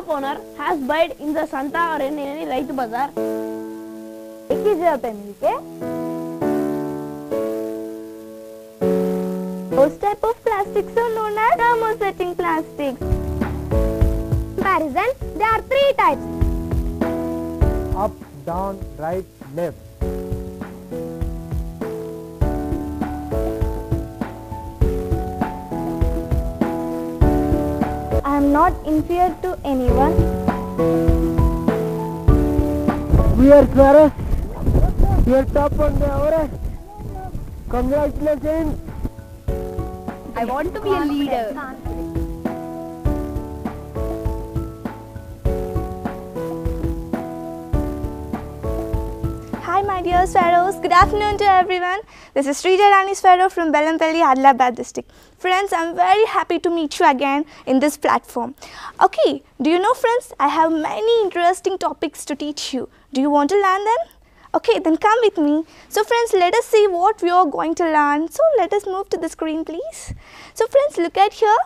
shop owner has bought in the Santa or in any right bazaar. एक ही जगह पे मिलके those type of plastics are known as thermosetting plastics. Comparison, there are 3 types: up, down, right, left. I am not inferior to anyone. We are Srija. We are top on the Everest. Congratulations. I want to be a leader. Hi my dear Sparrows, good afternoon to everyone. This is Srija Rani Sparrow from Bellanpalli, Adilabad district. Friends, I am very happy to meet you again in this platform. Okay, do you know friends, I have many interesting topics to teach you. Do you want to learn them? Okay, then come with me. So friends, let us see what we are going to learn. So let us move to the screen please. So friends, look at here.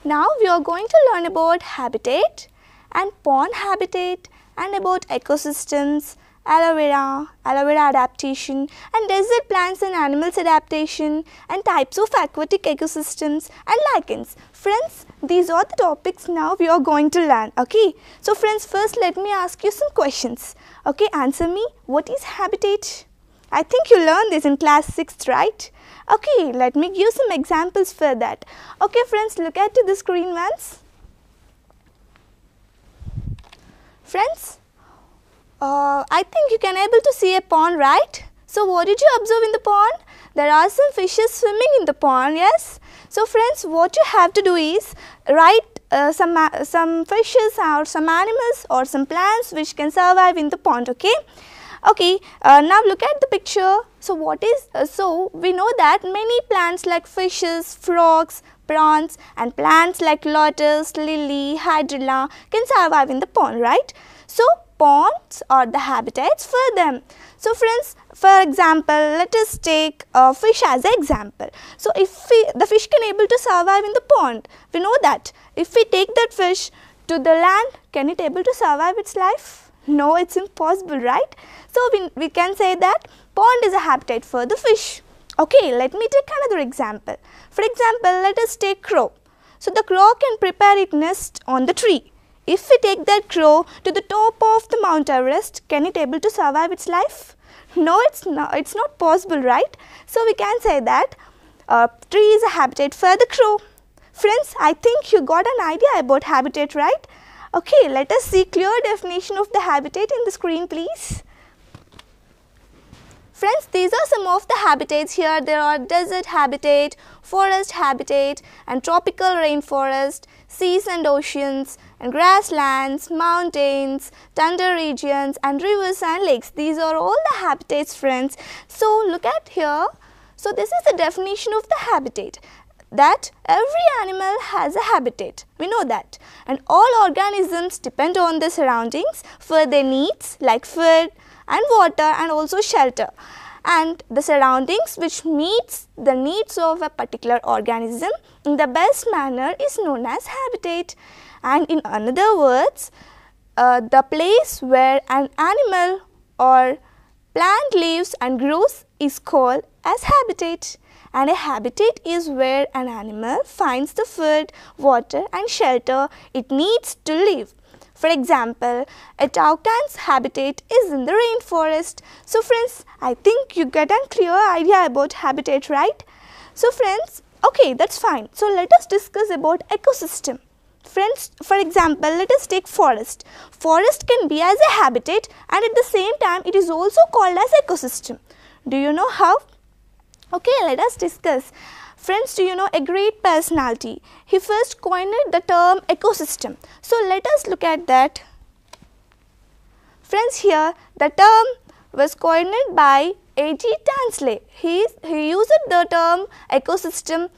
Now we are going to learn about habitat and pond habitat and about ecosystems, aloe vera adaptation and desert plants and animals adaptation and types of aquatic ecosystems and lichens. Friends, these are the topics now we are going to learn. Okay, so friends, first let me ask you some questions. Okay, answer me. What is habitat? I think you learned this in class 6th, right? Okay, let me give some examples for that. Okay friends, look at the screen once. Friends, I think you can able to see a pond, right? So what did you observe in the pond? There are some fishes swimming in the pond, yes? So friends, what you have to do is write some fishes or some animals or some plants which can survive in the pond, okay? Okay, now look at the picture. So what is, so we know that many plants like fishes, frogs, prawns and plants like lotus, lily, hydrilla can survive in the pond, right? So ponds are the habitats for them. So friends, for example, let us take a fish as an example. So if the fish can able to survive in the pond, we know that. If we take that fish to the land, can it able to survive its life? No, it's impossible, right? So we can say that pond is a habitat for the fish. Okay, let me take another example. For example, let us take crow. So the crow can prepare its nest on the tree. If we take that crow to the top of the Mount Everest, can it able to survive its life? No, it's not possible, right? So we can say that tree is a habitat for the crow. Friends, I think you got an idea about habitat, right? Okay, let us see clear definition of the habitat in the screen, please. Friends, these are some of the habitats here. There are desert habitat, forest habitat and tropical rainforest, seas and oceans and grasslands, mountains, tundra regions and rivers and lakes. These are all the habitats, friends. So look at here. So this is the definition of the habitat, that every animal has a habitat. We know that. And all organisms depend on the surroundings for their needs like food and water and also shelter. And the surroundings which meets the needs of a particular organism in the best manner is known as habitat. And in other words, the place where an animal or plant lives and grows is called as habitat. And a habitat is where an animal finds the food, water and shelter it needs to live. For example, a toucan's habitat is in the rainforest. So friends, I think you get a clear idea about habitat, right? So friends, okay, that's fine. So let us discuss about ecosystem. Friends, for example, let us take forest. Forest can be as a habitat and at the same time it is also called as ecosystem. Do you know how? Okay, let us discuss. Friends, do you know a great personality? He first coined the term ecosystem. So let us look at that. Friends, here the term was coined by A.G. Tansley. He used the term ecosystem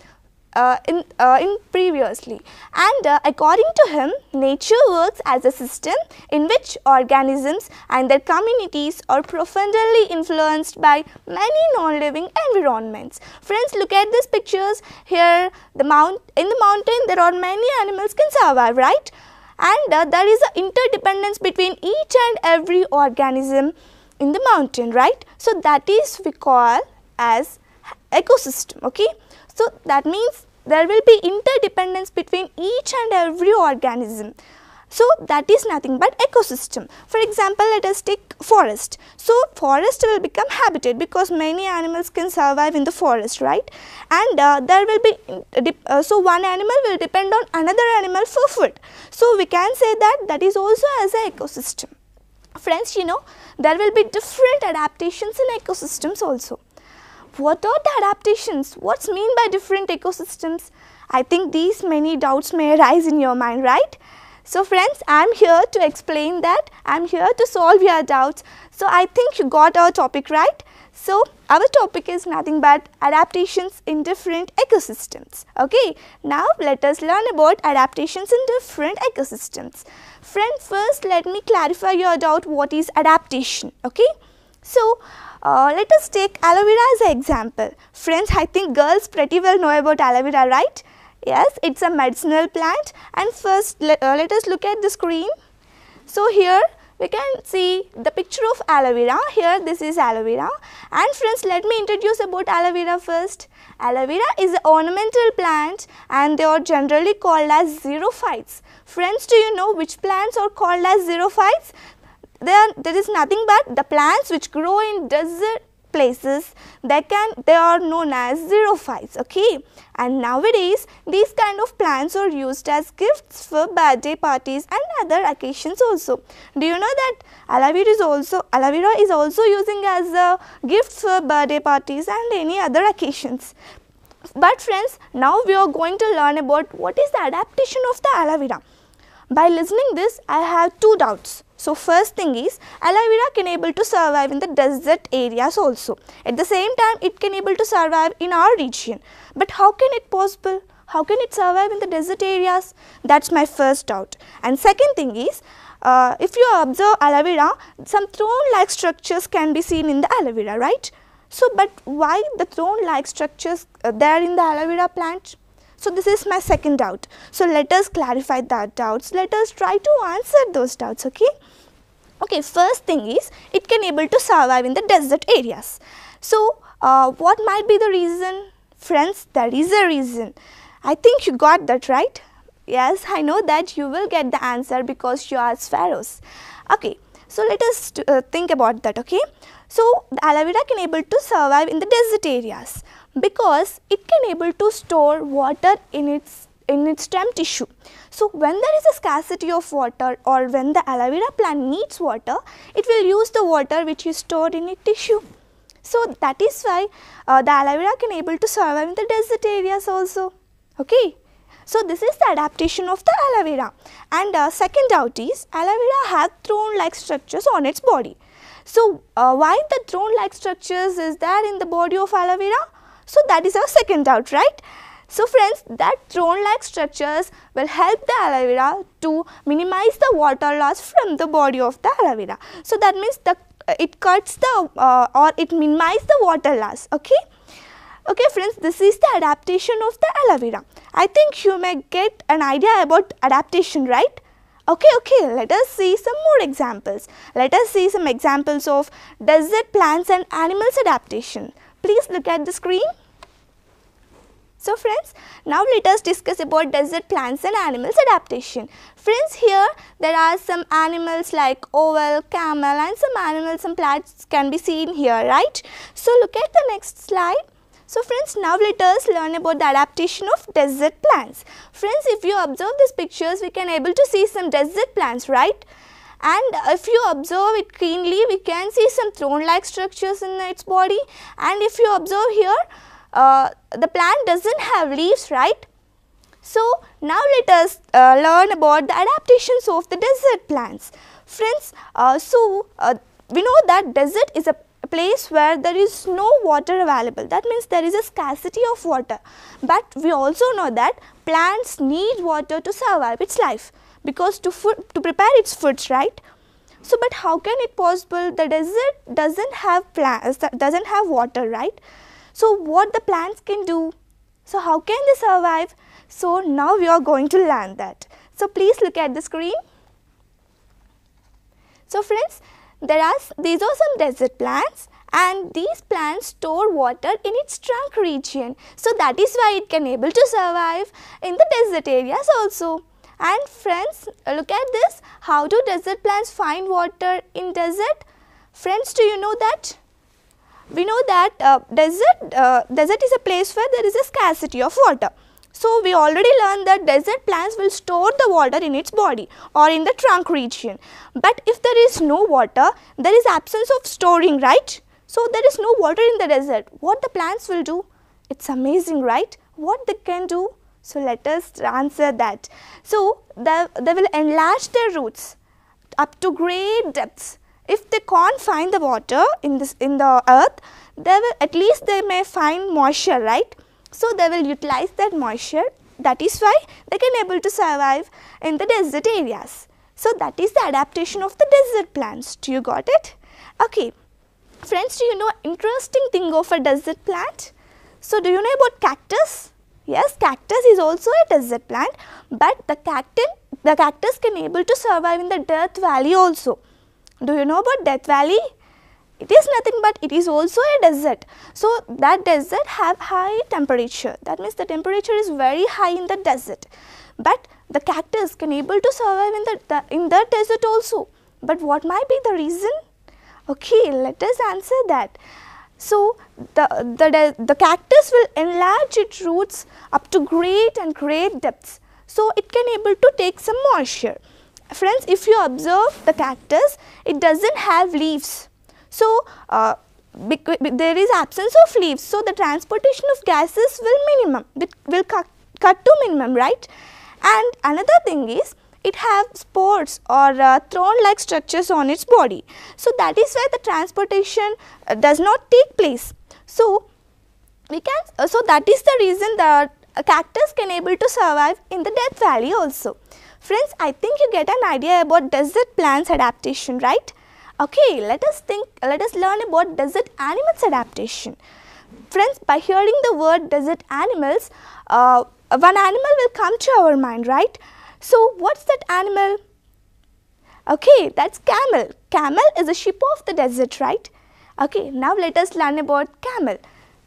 in previously, and according to him, nature works as a system in which organisms and their communities are profoundly influenced by many non-living environments. Friends, look at these pictures. Here in the mountain there are many animals can survive, right? and there is an interdependence between each and every organism in the mountain, right? So that is we call as ecosystem. Okay, so that means there will be interdependence between each and every organism. So that is nothing but ecosystem. For example, let us take forest. So forest will become habitat because many animals can survive in the forest, right? And there will be so one animal will depend on another animal for food. So we can say that is also as an ecosystem. Friends, you know, there will be different adaptations in ecosystems also. What are the adaptations? What's mean by different ecosystems? I think these many doubts may arise in your mind, right? So friends, I am here to explain that, I am here to solve your doubts. So I think you got our topic right. So our topic is nothing but adaptations in different ecosystems. Okay, now let us learn about adaptations in different ecosystems. Friend, first let me clarify your doubt, what is adaptation. Okay, so let us take aloe vera as an example. Friends, I think girls pretty well know about aloe vera, right? Yes, it is a medicinal plant, and first let us look at the screen. So here we can see the picture of aloe vera. Here this is aloe vera, and friends, let me introduce about aloe vera first. Aloe vera is an ornamental plant and they are generally called as xerophytes. Friends, do you know which plants are called as xerophytes? There is nothing but the plants which grow in desert places, they are known as xerophytes. Okay, and nowadays these kind of plants are used as gifts for birthday parties and other occasions also. Do you know that aloe vera is also using as a gift for birthday parties and any other occasions. But friends, now we are going to learn about what is the adaptation of the aloe vera. By listening this, I have two doubts. So first thing is, aloe vera can able to survive in the desert areas also. At the same time, it can able to survive in our region. But how can it possible? How can it survive in the desert areas? That's my first doubt. And second thing is, if you observe aloe vera, some throne-like structures can be seen in the aloe vera, right? So, but why the throne-like structures there in the aloe vera plant? So this is my second doubt. So let us clarify that doubts. Let us try to answer those doubts. Okay. Okay. First thing is, it can able to survive in the desert areas. So what might be the reason? Friends, there is a reason. I think you got that right. Yes, I know that you will get the answer because you are sparrows. Okay. So let us think about that. Okay. So the aloe vera can able to survive in the desert areas because it can able to store water in its stem tissue. So when there is a scarcity of water or when the aloe vera plant needs water, it will use the water which is stored in its tissue. So that is why the aloe vera can able to survive in the desert areas also. Okay. So this is the adaptation of the aloe vera. And second doubt is, aloe vera have throne-like structures on its body. So why the throne-like structures is there in the body of aloe vera? So that is our second doubt, right? So friends, that throne-like structures will help the aloe vera to minimize the water loss from the body of the aloe vera. So that means it cuts the or it minimizes the water loss. Okay. Okay friends, this is the adaptation of the aloe vera. I think you may get an idea about adaptation, right? Okay, let us see some more examples. Let us see some examples of desert plants and animals adaptation. Please look at the screen. So friends, now let us discuss about desert plants and animals adaptation. Friends, here there are some animals like owl, camel, and some animals and plants can be seen here, right? So look at the next slide. So friends, now let us learn about the adaptation of desert plants. Friends, if you observe these pictures, we can able to see some desert plants, right? And if you observe it keenly, we can see some throne-like structures in its body. And if you observe here, the plant doesn't have leaves, right? So now let us learn about the adaptations of the desert plants. Friends, we know that desert is a place where there is no water available. That means there is a scarcity of water. But we also know that plants need water to survive its life because to prepare its foods, right? So, but how can it possible? The desert doesn't have plants, doesn't have water, right? So, what the plants can do? So, how can they survive? So, now we are going to learn that. So please look at the screen. So friends, these are some desert plants, and these plants store water in its trunk region. So that is why it can able to survive in the desert areas also. And friends, look at this. How do desert plants find water in desert? Friends, do you know that? We know that desert is a place where there is a scarcity of water. So we already learned that desert plants will store the water in its body or in the trunk region. But if there is no water, there is absence of storing, right? So there is no water in the desert. What the plants will do? It's amazing, right? What they can do? So let us answer that. So they will enlarge their roots up to great depths. If they can't find the water in the earth, at least they may find moisture, right? So they will utilize that moisture. That is why they can able to survive in the desert areas. So that is the adaptation of the desert plants. Do you got it? Okay. Friends, do you know interesting thing of a desert plant? So do you know about cactus? Yes, cactus is also a desert plant, but the cactus can able to survive in the Death Valley also. Do you know about Death Valley? It is nothing but it is also a desert. So that desert have high temperature. That means the temperature is very high in the desert. But the cactus can able to survive in the desert also. But what might be the reason? Okay, let us answer that. So the cactus will enlarge its roots up to great depths. So it can able to take some moisture. Friends, if you observe the cactus, it doesn't have leaves. So there is absence of leaves. So the transportation of gases will cut to minimum, right? And another thing is, it have spores or thorn-like structures on its body. So that is why the transportation does not take place. So that is the reason that a cactus can able to survive in the Death Valley also. Friends, I think you get an idea about desert plants adaptation, right? Okay, let us learn about desert animals adaptation. Friends, by hearing the word desert animals, one animal will come to our mind, right? So what's that animal? Okay, that's camel. Camel is a sheep of the desert, right? Okay, now let us learn about camel.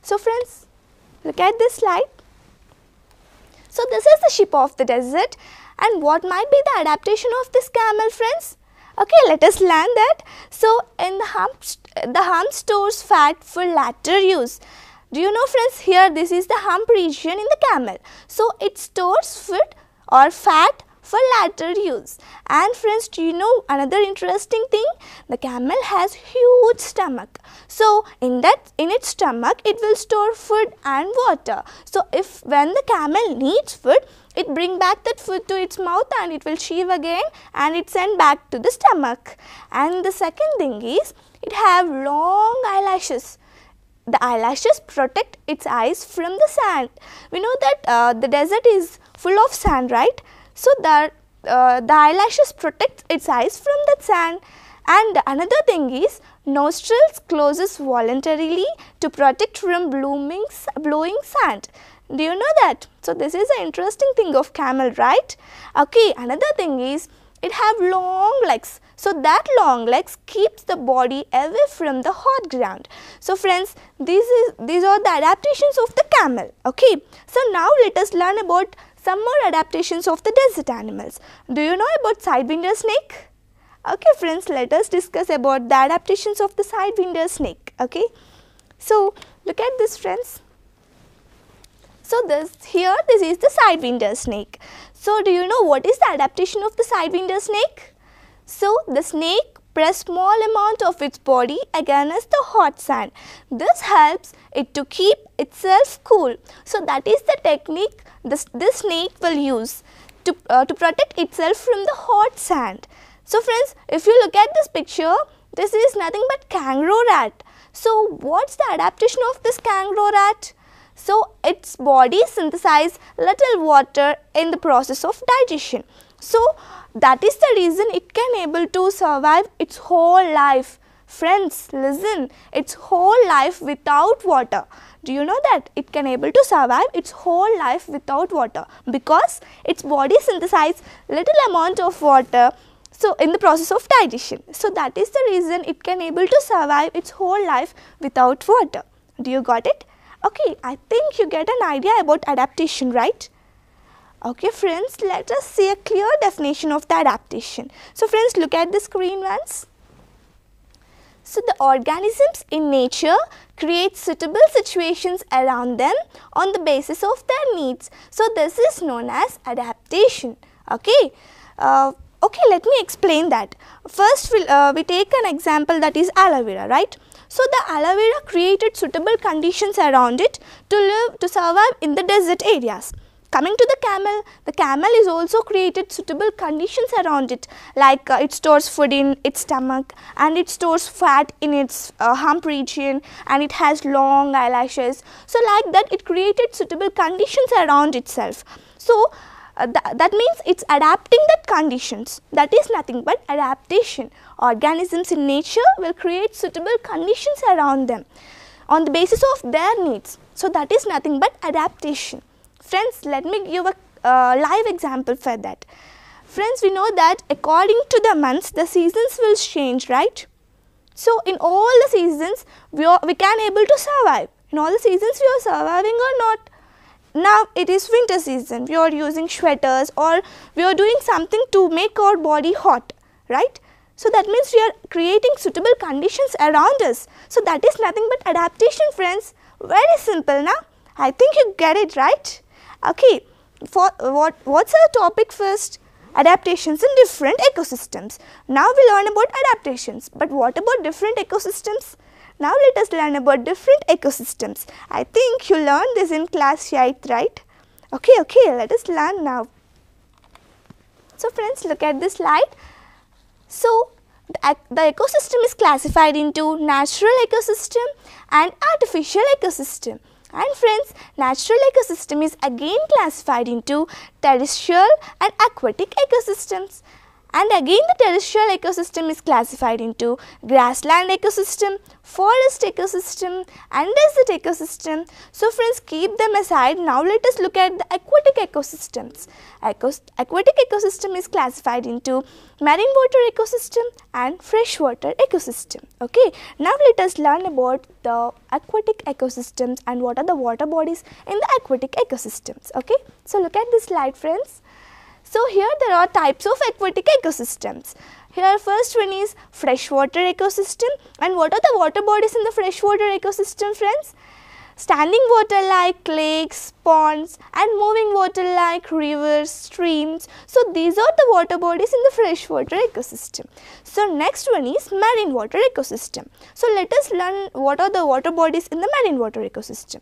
So friends, look at this slide. So this is the sheep of the desert, and what might be the adaptation of this camel, friends? Okay, let us learn that. So in the hump stores fat for later use. Do you know, friends, here this is the hump region in the camel. So it stores food or fat for later use. And friends, do you know another interesting thing? The camel has huge stomach. So in its stomach, it will store food and water. So when the camel needs food, it bring back that food to its mouth and it will chew again and it send back to the stomach. And the second thing is, it have long eyelashes. The eyelashes protect its eyes from the sand. We know that the desert is full of sand, right? So the eyelashes protect its eyes from that sand. And another thing is, nostrils closes voluntarily to protect from blowing sand. Do you know that? So this is an interesting thing of camel, right? Okay, another thing is, it have long legs. So that long legs keeps the body away from the hot ground. So friends, these are the adaptations of the camel. Okay, so now let us learn about some more adaptations of the desert animals. Do you know about sidewinder snake? Okay friends, let us discuss about the adaptations of the sidewinder snake. Okay, so look at this, friends. So this is the sidewinder snake. So do you know what is the adaptation of the sidewinder snake? So the snake press small amount of its body against the hot sand. This helps it to keep itself cool. So that is the technique this snake will use to protect itself from the hot sand. So friends, if you look at this picture, this is nothing but kangaroo rat. So what's the adaptation of this kangaroo rat? So its body synthesizes little water in the process of digestion. So that is the reason it can able to survive its whole life Friends, listen, its whole life without water. Do you know that it can able to survive its whole life without water because its body synthesizes little amount of water, so in the process of digestion. So that is the reason it can able to survive its whole life without water. Do you got it? Okay, I think you get an idea about adaptation, right? Okay friends, let us see a clear definition of the adaptation. So friends, look at the screen once. So the organisms in nature create suitable situations around them on the basis of their needs. So this is known as adaptation. Okay. Okay, let me explain that. First, we take an example, that is aloe vera, right? So the aloe vera created suitable conditions around it to survive in the desert areas. Coming to the camel is also created suitable conditions around it, like it stores food in its stomach and it stores fat in its hump region, and it has long eyelashes. So like that, it created suitable conditions around itself. So that means it's adapting that conditions. That is nothing but adaptation. Organisms in nature will create suitable conditions around them on the basis of their needs. So that is nothing but adaptation. Friends, let me give a live example for that. Friends, we know that according to the months, the seasons will change, right? So in all the seasons, we can able to survive. In all the seasons, we are surviving or not. Now it is winter season, we are using sweaters or we are doing something to make our body hot, right? So that means we are creating suitable conditions around us. So that is nothing but adaptation, friends. Very simple now. I think you get it, right? Okay, for what's our topic first? Adaptations in different ecosystems. Now we learn about adaptations, but what about different ecosystems? Now let us learn about different ecosystems. I think you learned this in class 8th, right? Okay, let us learn now. So friends, look at this slide. So the ecosystem is classified into natural ecosystem and artificial ecosystem. And friends, natural ecosystem is again classified into terrestrial and aquatic ecosystems. And again the terrestrial ecosystem is classified into grassland ecosystem, forest ecosystem and desert ecosystem. So friends, keep them aside. Now let us look at the aquatic ecosystems. Aquatic ecosystem is classified into marine water ecosystem and freshwater ecosystem. Okay, now let us learn about the aquatic ecosystems and what are the water bodies in the aquatic ecosystems. Okay, so look at this slide, friends. So here there are types of aquatic ecosystems. Here first one is freshwater ecosystem. And what are the water bodies in the freshwater ecosystem, friends? Standing water like lakes, ponds and moving water like rivers, streams. So these are the water bodies in the freshwater ecosystem. So next one is marine water ecosystem. So let us learn what are the water bodies in the marine water ecosystem.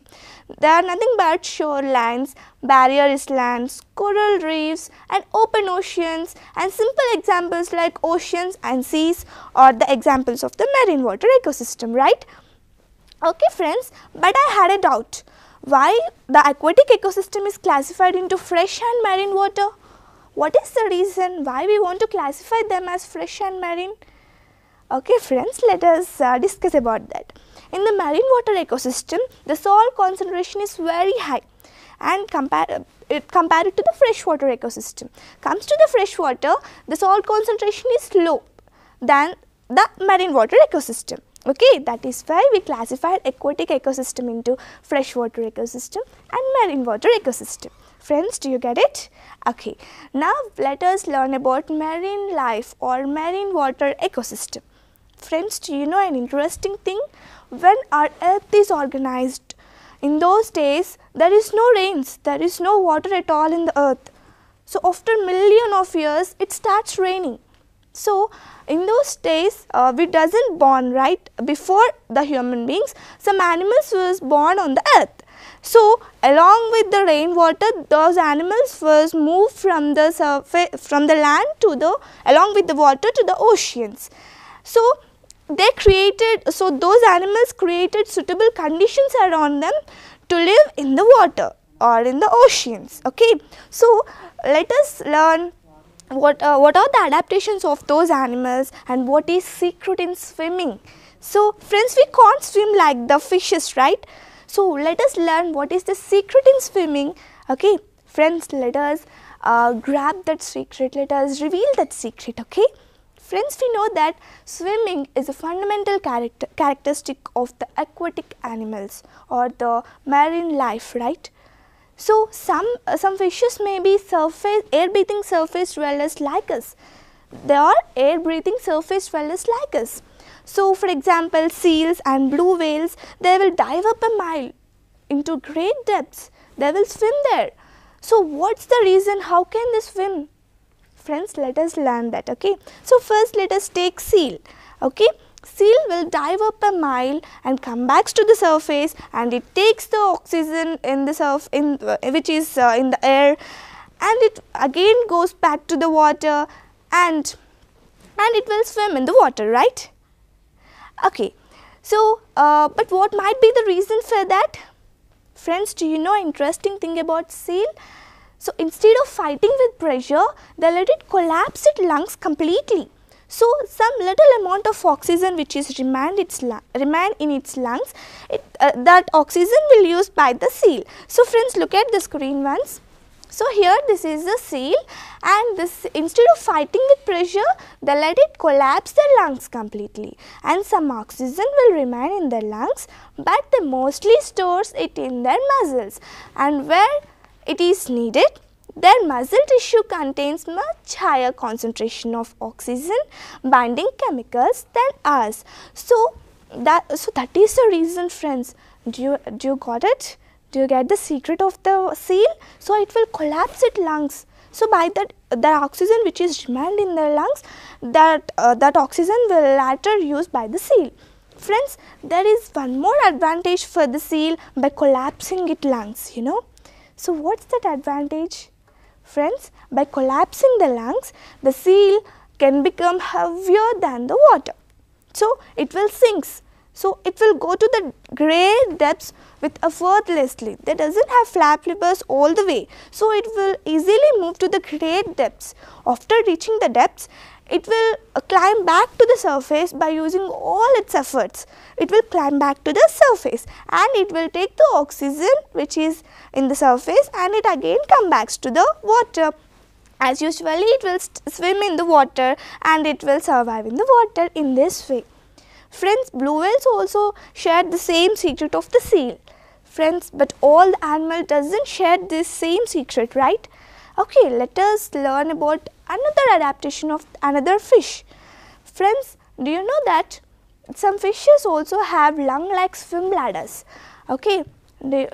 They are nothing but shorelines, barrier islands, coral reefs and open oceans, and simple examples like oceans and seas are the examples of the marine water ecosystem, right? Okay friends, but I had a doubt. Why the aquatic ecosystem is classified into fresh and marine water? What is the reason why we want to classify them as fresh and marine? Okay friends, let us discuss about that. In the marine water ecosystem, the salt concentration is very high and compared to the freshwater ecosystem. Comes to the freshwater, the salt concentration is low than the marine water ecosystem. Okay, that is why we classified aquatic ecosystem into freshwater ecosystem and marine water ecosystem. Friends, do you get it? Okay, now let us learn about marine life or marine water ecosystem. Friends, do you know an interesting thing? When our earth is organized, in those days there is no rains, there is no water at all in the earth. So after million of years it starts raining. So in those days we doesn't born, right? Before the human beings, some animals was born on the earth. So along with the rainwater, those animals was moved from the surface, from the land to the, along with the water to the oceans. So they created, so those animals created suitable conditions around them to live in the water or in the oceans. Okay, so let us learn what are the adaptations of those animals and what is secret in swimming. So friends, we can't swim like the fishes, right? So let us learn what is the secret in swimming. Okay friends, let us grab that secret, let us reveal that secret. Okay friends, we know that swimming is a fundamental characteristic of the aquatic animals or the marine life, right? So some fishes may be air breathing surface dwellers like us. They are air breathing surface dwellers like us. So for example, seals and blue whales, they will dive up a mile into great depths. They will swim there. So what's the reason? How can they swim? Friends, let us learn that. Okay. So first let us take seal. Okay. Seal will dive up a mile and come back to the surface, and it takes the oxygen in the which is in the air, and it again goes back to the water, and it will swim in the water, right? Okay. So but what might be the reason for that? Friends, do you know interesting thing about seal? So instead of fighting with pressure, they let it collapse its lungs completely. So some little amount of oxygen which is remain in its lungs, that oxygen will used by the seal. So friends, look at the screen once. So here this is the seal, and this, instead of fighting with pressure, they let it collapse their lungs completely, and some oxygen will remain in their lungs, but they mostly stores it in their muscles, and where it is needed, their muscle tissue contains much higher concentration of oxygen binding chemicals than ours. So that is the reason, friends. Do you got it? Do you get the secret of the seal? So it will collapse its lungs. So by that, the oxygen which is remained in their lungs, that oxygen will later used by the seal. Friends, there is one more advantage for the seal by collapsing its lungs, you know. So what's that advantage? Friends, by collapsing the lungs, the seal can become heavier than the water. So it will sink. So it will go to the great depths with effortlessly. That doesn't have flap flippers all the way. So it will easily move to the great depths. After reaching the depths, it will climb back to the surface by using all its efforts. It will climb back to the surface, and it will take the oxygen which is in the surface, and it again come back to the water. As usually, it will swim in the water, and it will survive in the water in this way. Friends, blue whales also share the same secret of the seal. Friends, but all the animal doesn't share this same secret, right? Okay, let us learn about another adaptation of another fish. Friends, do you know that some fishes also have lung-like swim bladders? Okay, they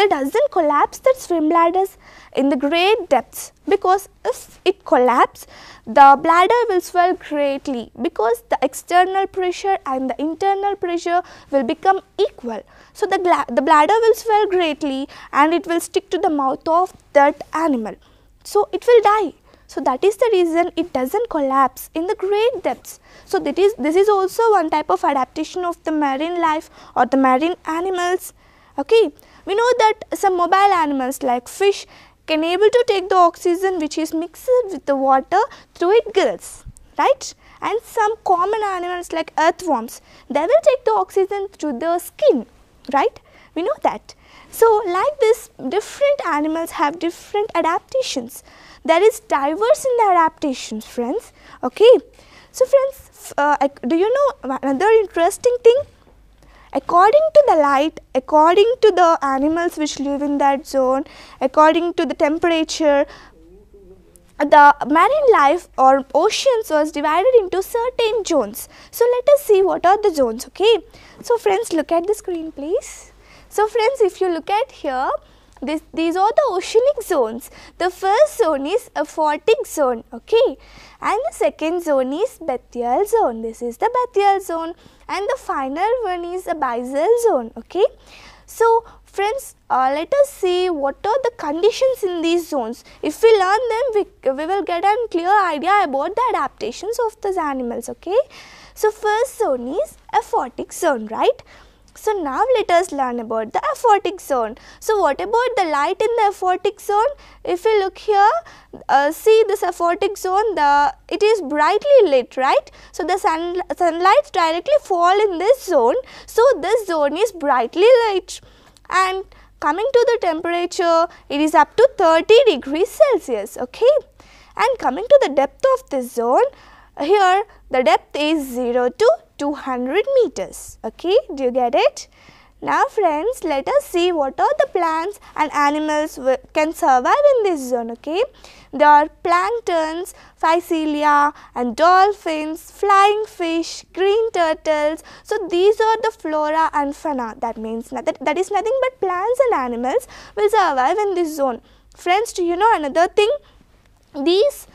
doesn't collapse that swim bladders in the great depths, because if it collapses, the bladder will swell greatly, because the external pressure and the internal pressure will become equal. So the bladder will swell greatly, and it will stick to the mouth of that animal. So it will die. So that is the reason it doesn't collapse in the great depths. So this is also one type of adaptation of the marine life or the marine animals. Okay, we know that some mobile animals like fish can able to take the oxygen which is mixed with the water through its gills, right? And some common animals like earthworms, they will take the oxygen through the skin, right? We know that. So like this, different animals have different adaptations. There is diverse in the adaptations, friends. Okay. So friends, do you know another interesting thing? According to the light, according to the animals which live in that zone, according to the temperature, the marine life or oceans was divided into certain zones. So let us see what are the zones. Okay. So friends, look at the screen please. So friends, if you look at here, these are the oceanic zones. The first zone is aphotic zone, okay, and the second zone is bathyal zone. This is the bathyal zone, and the final one is a abyssal zone, okay. So friends, let us see what are the conditions in these zones. If we learn them, we will get a clear idea about the adaptations of these animals, okay. So first zone is aphotic zone, right. So now let us learn about the aphotic zone. So what about the light in the aphotic zone? If you look here, see this aphotic zone, it is brightly lit, right? So the sunlight directly fall in this zone. So this zone is brightly lit. And coming to the temperature, it is up to 30 degrees Celsius, okay? And coming to the depth of this zone, here the depth is 0 to 200 meters, okay? Do you get it? Now friends, let us see what are the plants and animals can survive in this zone, okay? There are planktons, phycelia and dolphins, flying fish, green turtles. So these are the flora and fauna. That means that is nothing but plants and animals will survive in this zone. Friends, do you know another thing? These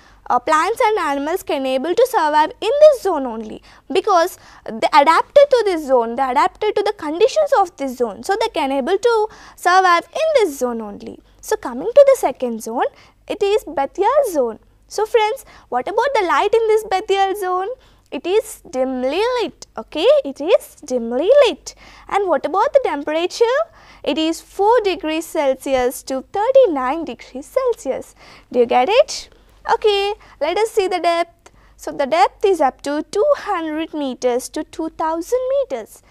plants and animals can able to survive in this zone only because they adapted to this zone, they adapted to the conditions of this zone. So they can able to survive in this zone only. So coming to the second zone, it is bathyal zone. So friends, what about the light in this bathyal zone? It is dimly lit, okay? It is dimly lit. And what about the temperature? It is 4 degrees Celsius to 39 degrees Celsius. Do you get it? Okay, let us see the depth. So the depth is up to 200 meters to 2000 meters.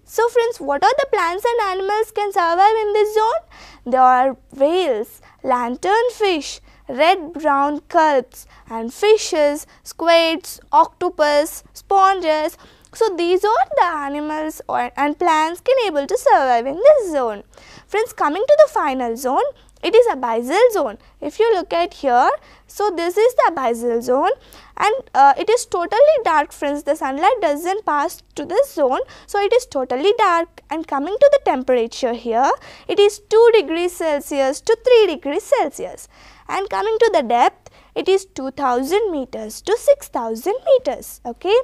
So friends, what are the plants and animals can survive in this zone? There are whales, lanternfish, red-brown kelps and fishes, squids, octopus, sponges. So these are the animals and plants can able to survive in this zone. Friends, coming to the final zone, it is abyssal zone. If you look at here, so this is the abyssal zone and it is totally dark, friends. The sunlight doesn't pass to this zone, so it is totally dark. And coming to the temperature here, it is 2 degrees Celsius to 3 degrees Celsius. And coming to the depth, it is 2000 meters to 6000 meters, okay?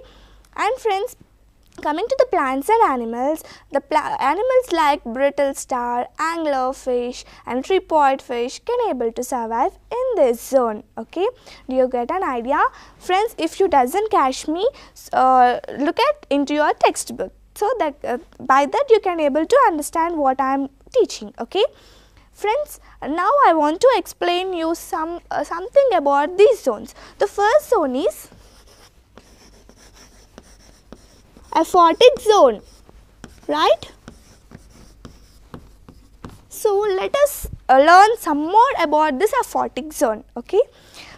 And friends, coming to the plants and animals, the animals like brittle star, anglerfish and tripod fish can able to survive in this zone, okay? Do you get an idea? Friends, if you doesn't catch me, look at into your textbook. So that by that you can able to understand what I am teaching, okay? Friends, now I want to explain you something about these zones. The first zone is aphotic zone, right? So let us learn some more about this aphotic zone, okay?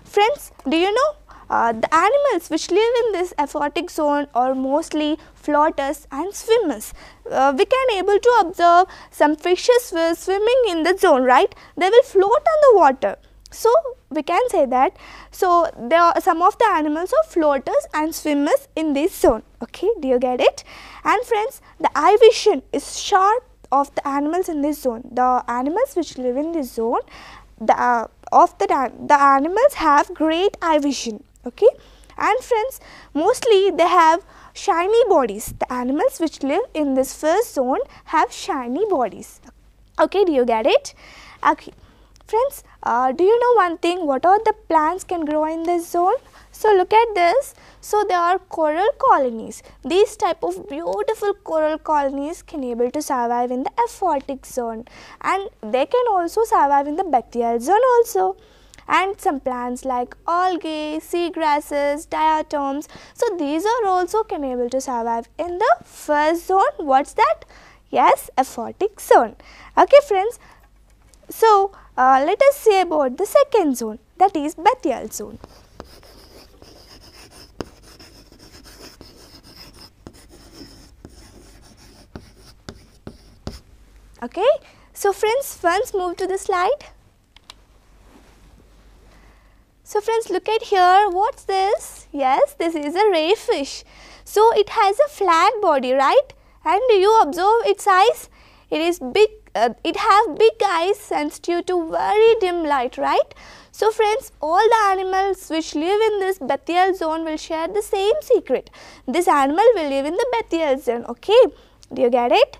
Friends, do you know the animals which live in this aphotic zone are mostly floaters and swimmers. We can able to observe some fishes were swimming in the zone, right? They will float on the water. So we can say that. So there are some of the animals are floaters and swimmers in this zone. Okay, do you get it? And friends, the eye vision is sharp of the animals in this zone. The animals which live in this zone, the animals have great eye vision. Okay, and friends, mostly they have shiny bodies. The animals which live in this first zone have shiny bodies. Okay, do you get it? Okay, friends, do you know one thing? What are the plants can grow in this zone? So look at this. So there are coral colonies. These type of beautiful coral colonies can able to survive in the aphotic zone, and they can also survive in the bathyal zone also. And some plants like algae, sea grasses, diatoms. So these are also can able to survive in the first zone. What's that? Yes, aphotic zone. Okay, friends. So let us see about the second zone, that is bathyal zone. Okay. So friends, once move to the slide. So friends, look at here. What's this? Yes, this is a ray fish. So it has a flat body, right? And do you observe its eyes? It is big. It have big eyes sensitive to very dim light, right? So friends, all the animals which live in this bathyal zone will share the same secret. This animal will live in the bathyal zone. Okay, do you get it?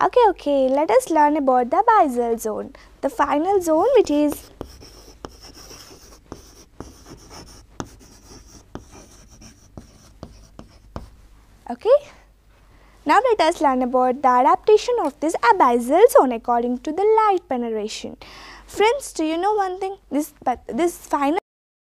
Okay. Let us learn about the abyssal zone, the final zone, which is okay. Now let us learn about the adaptation of this abyssal zone according to the light penetration. Friends, do you know one thing? This final